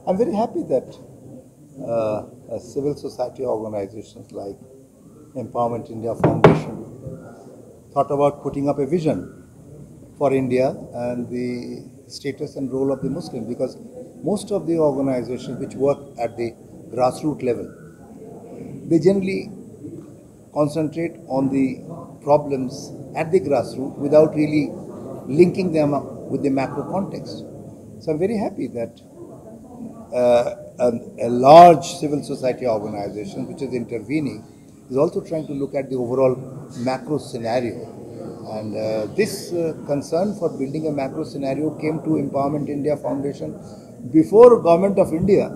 I'm very happy that civil society organizations like Empowerment India Foundation thought about putting up a vision for India and the status and role of the Muslim, because most of the organizations which work at the grassroots level, they generally concentrate on the problems at the grassroots without really linking them up with the macro context. So I'm very happy that a large civil society organization which is intervening is also trying to look at the overall macro scenario. And this concern for building a macro scenario came to Empowerment India Foundation before Government of India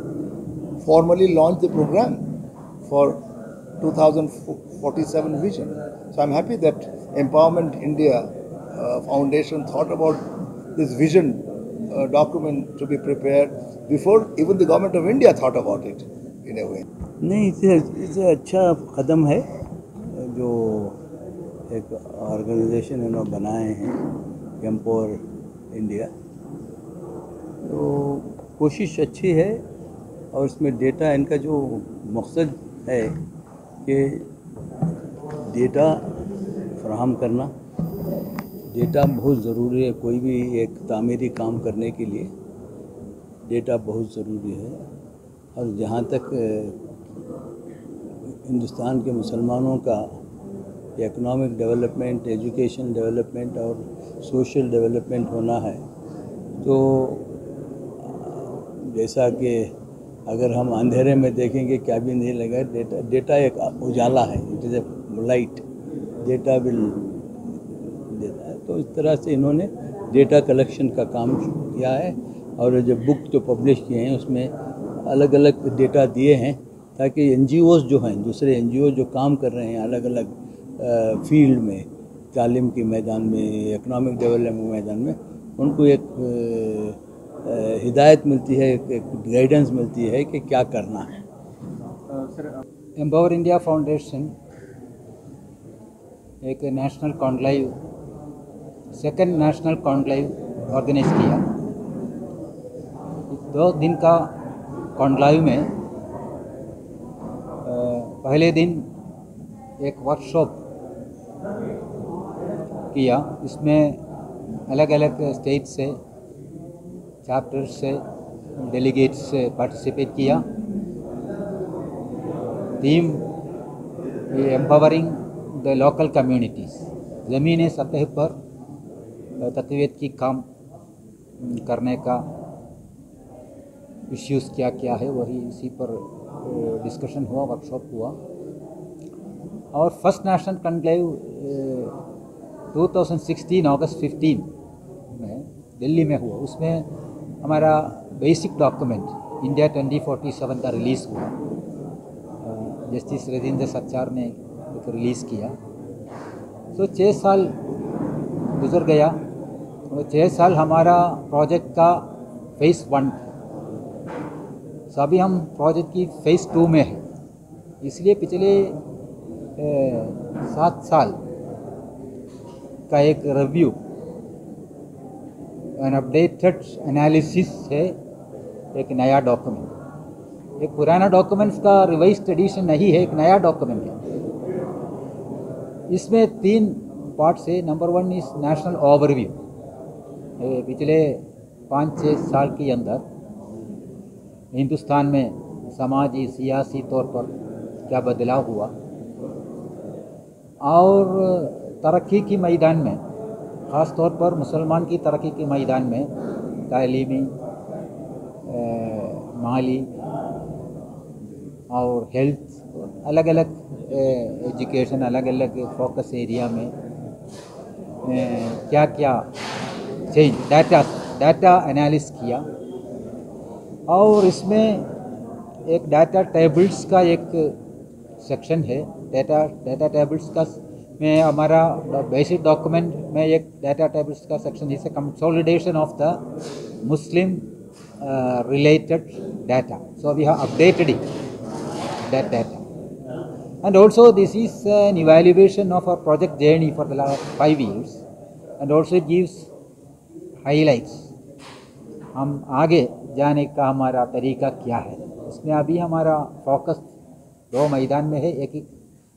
formally launched the program for 2047 vision. So I'm happy that Empowerment India Foundation thought about this vision document to be prepared before even the Government of India thought about it in a way. नहीं, इसे अच्छा कदम है जो एक organisation इन्होंने बनाए हैं empower India. तो कोशिश अच्छी है और इसमें डेटा, इनका जो मकसद है कि डेटा फराहम करना, डेटा बहुत ज़रूरी है। कोई भी एक तामीरी काम करने के लिए डेटा बहुत ज़रूरी है। और जहाँ तक हिंदुस्तान के मुसलमानों का इकोनॉमिक डेवलपमेंट, एजुकेशन डेवलपमेंट और सोशल डेवलपमेंट होना है, तो जैसा कि अगर हम अंधेरे में देखेंगे क्या भी नहीं लगा, डेटा एक उजाला है, it is a light, data will देता है। तो इस तरह से इन्होंने डेटा कलेक्शन का काम किया है और जो बुक जो पब्लिश किए हैं उसमें अलग अलग डेटा दिए हैं ताकि NGOs जो हैं, दूसरे NGO जो काम कर रहे हैं अलग अलग फील्ड में, तालीम के मैदान में, इकोनॉमिक डेवलपमेंट मैदान में, उनको एक हिदायत मिलती है, एक गाइडेंस मिलती है कि क्या करना है। एम्पावर इंडिया फाउंडेशन एक national conclave, second national conclave organise किया। 2 दिन का कॉन्क्लेव में पहले दिन एक वर्कशॉप किया। इसमें अलग अलग स्टेट से, चैप्टर से, डेलीगेट्स से पार्टिसिपेट किया। Theme empowering the local communities, ज़मीनी सतह पर तक़वियत की काम करने का इश्यूज़ क्या क्या है, वही इसी पर डिस्कशन हुआ, वर्कशॉप हुआ। और फर्स्ट नेशनल कॉन्क्लेव 2016 अगस्त 15 में दिल्ली में हुआ। उसमें हमारा बेसिक डॉक्यूमेंट इंडिया 2047 का रिलीज़ हुआ। जस्टिस राजेंद्र सचार ने एक रिलीज़ किया। तो 6 साल गुजर गया और 6 साल हमारा प्रोजेक्ट का फेज़ 1 था। तो अभी हम प्रोजेक्ट की फेज़ 2 में है। इसलिए पिछले 7 साल का एक रिव्यू, एन अपडेटेड एनालिसिस है, एक नया डॉक्यूमेंट। एक पुराना डॉक्यूमेंट्स का रिवाइज्ड एडिशन नहीं है, एक नया डॉक्यूमेंट है। इसमें 3 पार्ट्स है। नंबर 1 इज़ नेशनल ओवरव्यू, पिछले 5-6 साल के अंदर हिंदुस्तान में समाजी सियासी तौर पर क्या बदलाव हुआ, और तरक्की की मैदान में, ख़ास तौर पर मुसलमान की तरक्की के मैदान में, तालीमी, माली और हेल्थ, अलग अलग एजुकेशन, अलग अलग फोकस एरिया में क्या क्या चेंज, डाटा एनालिसिस किया। और इसमें एक डाटा टेबल्स का एक सेक्शन है। डाटा टेबल्स का में हमारा बेसिक डॉक्यूमेंट में एक डाटा टेबल्स का सेक्शन है, consolidation of the Muslim related data. So we have updated it, that data. And also this is an evaluation of our project journey for the last 5 years, and also it gives highlights हम आगे जाने का हमारा तरीका क्या है। इसमें अभी हमारा फोकस 2 मैदान में है। एक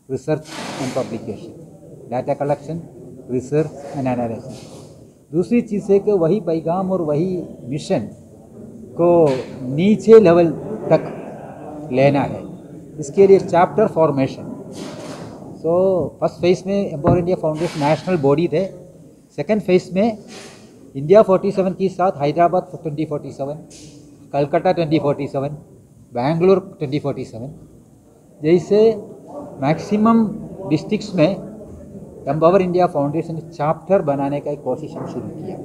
research and publication, data collection, research and analysis. दूसरी चीज़ है कि वही पैगाम और वही मिशन को नीचे लेवल तक लेना है। इसके लिए chapter formation. So first phase में Empower India Foundation national body थे। सेकंड फेज़ में इंडिया 47 के साथ हैदराबाद 2047, कलकत्ता 2047, बेंगलुरु 2047 जैसे मैक्सिमम डिस्ट्रिक्ट्स में एम्पावर इंडिया फाउंडेशन चैप्टर बनाने का एक कोशिश हम शुरू किया।